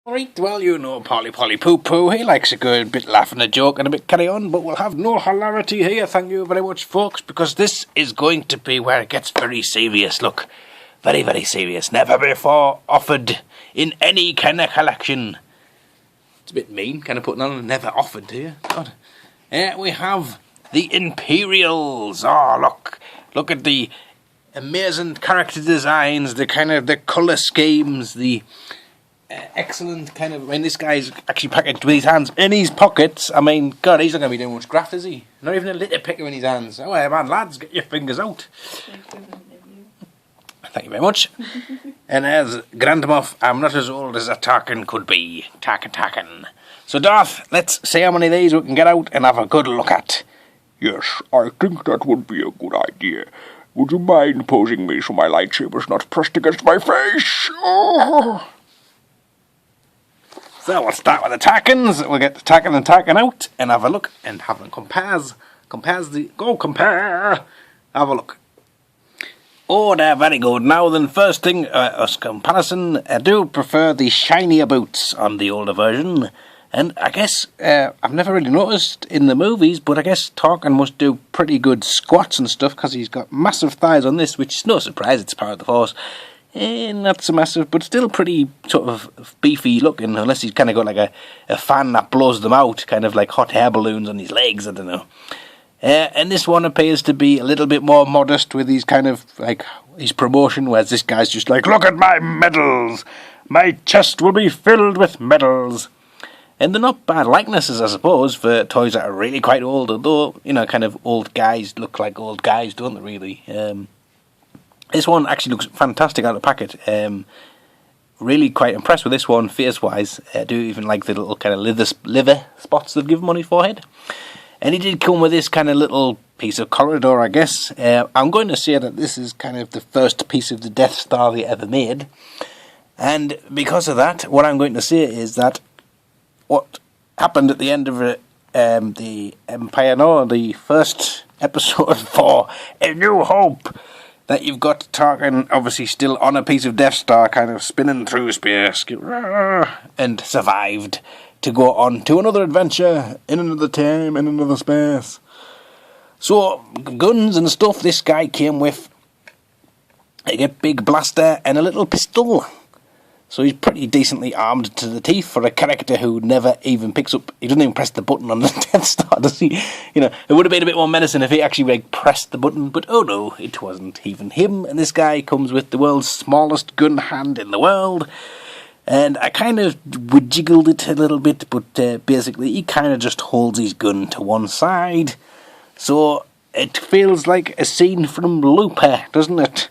Right, well, you know Polly Polly Poo Poo, he likes a good bit laugh and a joke and a bit carry on, but we'll have no hilarity here, thank you very much, folks, because this is going to be where it gets very serious, look. Very, very serious. Never before offered in any kind of collection. It's a bit mean, kind of putting on never offered here. God. We have the Imperials. Oh, look at the amazing character designs, the colour schemes, the excellent this guy's actually packaged with his hands in his pockets. I mean, God, he's not going to be doing much graft, is he? Not even a litter picker in his hands. Oh, man, lads, get your fingers out. Thank you very much. And as Grandmoff, I'm not as old as a Tarkin could be. Tarkin. So, Darth, let's see how many of these we can get out and have a good look at. Yes, I think that would be a good idea. Would you mind posing me so my lightsaber's not pressed against my face? Oh. So we'll start with the Tarkins. We'll get the Tarkin and Tarkin out and have a look and have them compare. Have a look. Oh, they're very good. Now then, first thing, us comparison, I do prefer the shinier boots on the older version. And I guess, I've never really noticed in the movies, but I guess Tarkin must do pretty good squats and stuff, because he's got massive thighs on this, which is no surprise, it's part of the Force. Not so massive, but still pretty sort of beefy looking, unless he's kind of got like a fan that blows them out, kind of like hot air balloons on his legs, I don't know. And this one appears to be a little bit more modest with his kind of like his promotion, whereas this guy's just like, look at my medals! My chest will be filled with medals! And they're not bad likenesses, I suppose, for toys that are really quite old, although, you know, kind of old guys look like old guys, don't they, really? This one actually looks fantastic out of the packet. Really quite impressed with this one, face-wise. I do even like the little kind of liver spots they've given on his forehead. And he did come with this kind of little piece of corridor, I guess. I'm going to say that this is kind of the first piece of the Death Star they ever made. And because of that, what I'm going to say is that what happened at the end of the Empire, the first episode for A New Hope, that you've got Tarkin obviously still on a piece of Death Star, kind of spinning through space, and survived to go on to another adventure, in another time, in another space. So, guns and stuff, this guy came with a big blaster and a little pistol. So he's pretty decently armed to the teeth for a character who never even picks up... He doesn't even press the button on the Death Star, does he? You know, it would have been a bit more menacing if he actually pressed the button, but oh no, it wasn't even him. And this guy comes with the world's smallest gun hand in the world. And I kind of jiggled it a little bit, but basically he kind of just holds his gun to one side. So it feels like a scene from Looper, doesn't it?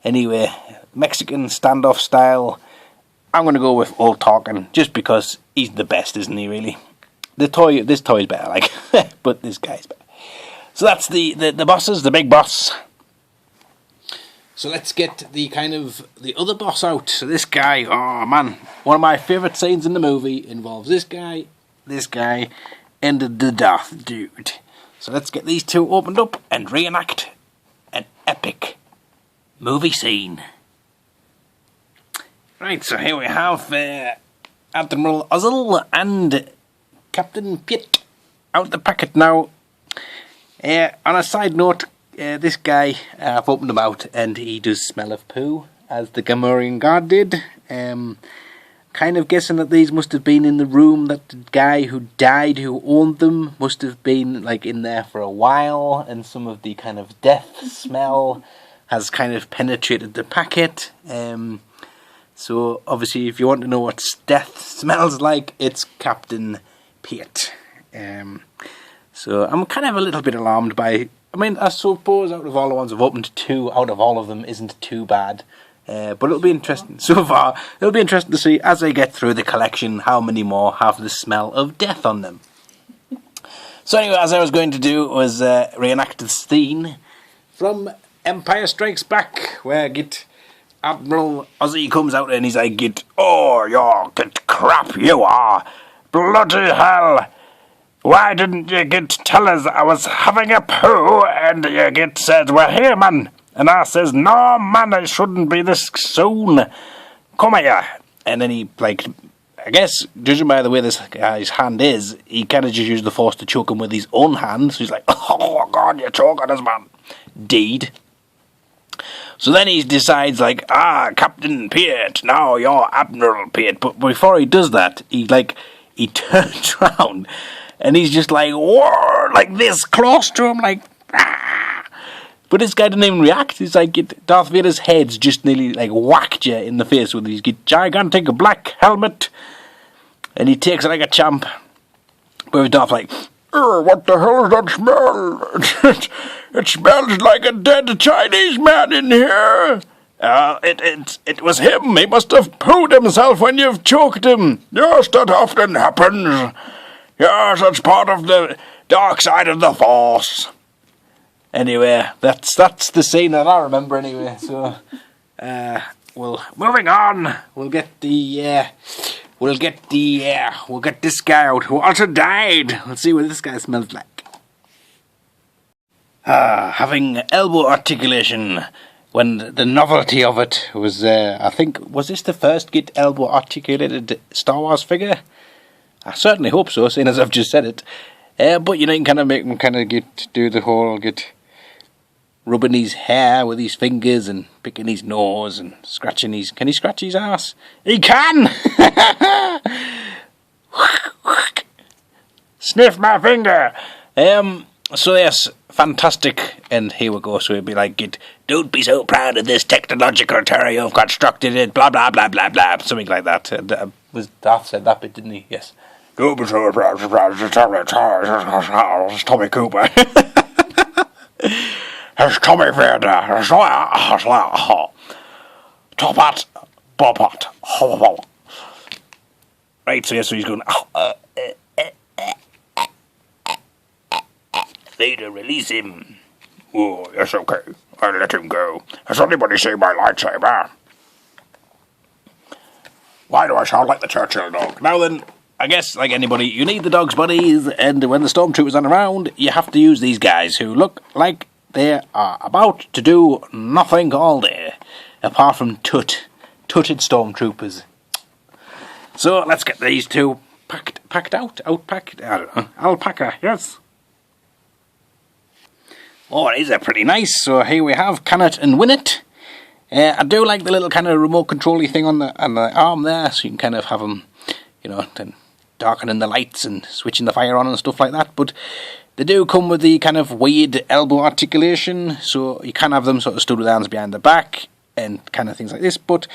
Anyway, Mexican standoff style... I'm going to go with old Tarkin, just because he's the best, isn't he, really? This toy's better, like, but this guy's better. So that's the bosses, the big boss. So let's get the other boss out. So this guy, oh man, one of my favourite scenes in the movie involves this guy, and the Darth dude. So let's get these two opened up and reenact an epic movie scene. Right, so here we have Admiral Ozzel and Captain Pitt out the packet now. On a side note, this guy, I've opened him out and he does smell of poo, as the Gamorrean guard did. Kind of guessing that these must have been in the room that the guy who died, who owned them, must have been like in there for a while, and some of the kind of death smell has kind of penetrated the packet. So, obviously, if you want to know what death smells like, it's Captain Pitt. So, I'm kind of a little bit alarmed by... I mean, I suppose out of all the ones I've opened, 2 out of all of them isn't too bad. But it'll be interesting. So far, it'll be interesting to see, as I get through the collection, how many more have the smell of death on them. So anyway, as I was going to do was reenact the scene from Empire Strikes Back, where Admiral Ozzy comes out and he's like, oh, you're crap, you are. Bloody hell. Why didn't you tell us I was having a poo? And you said, we're here, man. And I says, no, man, it shouldn't be this soon. Come here. And then he, I guess, judging by the way this guy's hand is, he kind of just used the force to choke him with his own hand. So he's like, oh God, you're choking us, man. Deed. So then he decides, like, Captain Piet, now you're Admiral Piet. But before he does that, he turns around and he's just like, whoa, like this, close to him, like, ah. But this guy didn't even react. It's like Darth Vader's head's just nearly like whacked you in the face with his gigantic black helmet. And he takes it like a champ. But Darth like, what the hell is that smell? It smells like a dead Chinese man in here. It was him. He must have pooed himself when you've choked him. Yes, that often happens. Yes, that's part of the dark side of the Force. Anyway, that's the scene that I remember anyway. So, well, moving on. We'll get this guy out who also died. Let's see what this guy smells like. Having elbow articulation. When the novelty of it was, I think, was this the first get elbow articulated Star Wars figure? I certainly hope so, seeing as I've just said it. But you know, you can kind of make him kind of do the whole rubbing his hair with his fingers and picking his nose and scratching his. Can he scratch his ass? He can. Sniff my finger. So yes, fantastic. And here we go. So it'd be like, don't be so proud of this technological terror you've constructed it. Blah blah blah blah blah. Something like that. And, was Darth said that bit, didn't he? Yes. Don't be so proud of Tommy Cooper. It's Tommy Vader. Top hat, bob hat. Right, so yes, so he's going. Vader, release him. Oh, yes, okay. I'll let him go. Has anybody seen my lightsaber? Why do I sound like the Churchill dog? Now then, I guess, like anybody, you need the dog's buddies, and when the stormtroopers aren't around, you have to use these guys who look like they are about to do nothing all day, apart from tutted stormtroopers. So let's get these two packed out, outpacked, I don't know, alpaca, yes. Oh, these are pretty nice. So here we have Cannet and Winnet. I do like the little kind of remote control-y thing on the arm there, so you can kind of have them, you know, then darkening the lights and switching the fire on and stuff like that. But they do come with the kind of weird elbow articulation, so you can have them sort of stood with arms behind the back and kind of things like this. But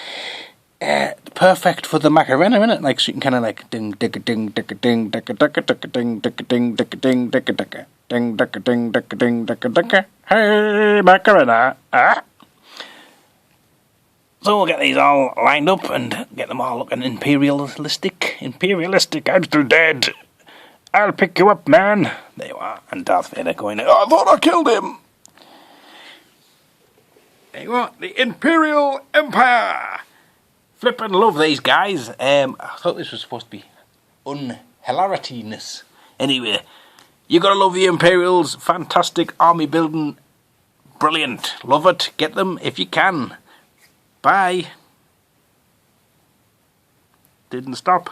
perfect for the Macarena, isn't it? Like, so you can kind of like ding ding ding ding ding ding ding ding ding ding ding ding ding ding ding ding. Hey, Macarena! So we'll get these all lined up and get them all looking imperialistic. I'm still dead. I'll pick you up, man. There you are. And Darth Vader going, I thought I killed him. There you are. The Imperial Empire. Flippin' love these guys. I thought this was supposed to be unhilaritiness. Anyway, you gotta love the Imperials. Fantastic army building. Brilliant. Love it. Get them if you can. Bye. Didn't stop.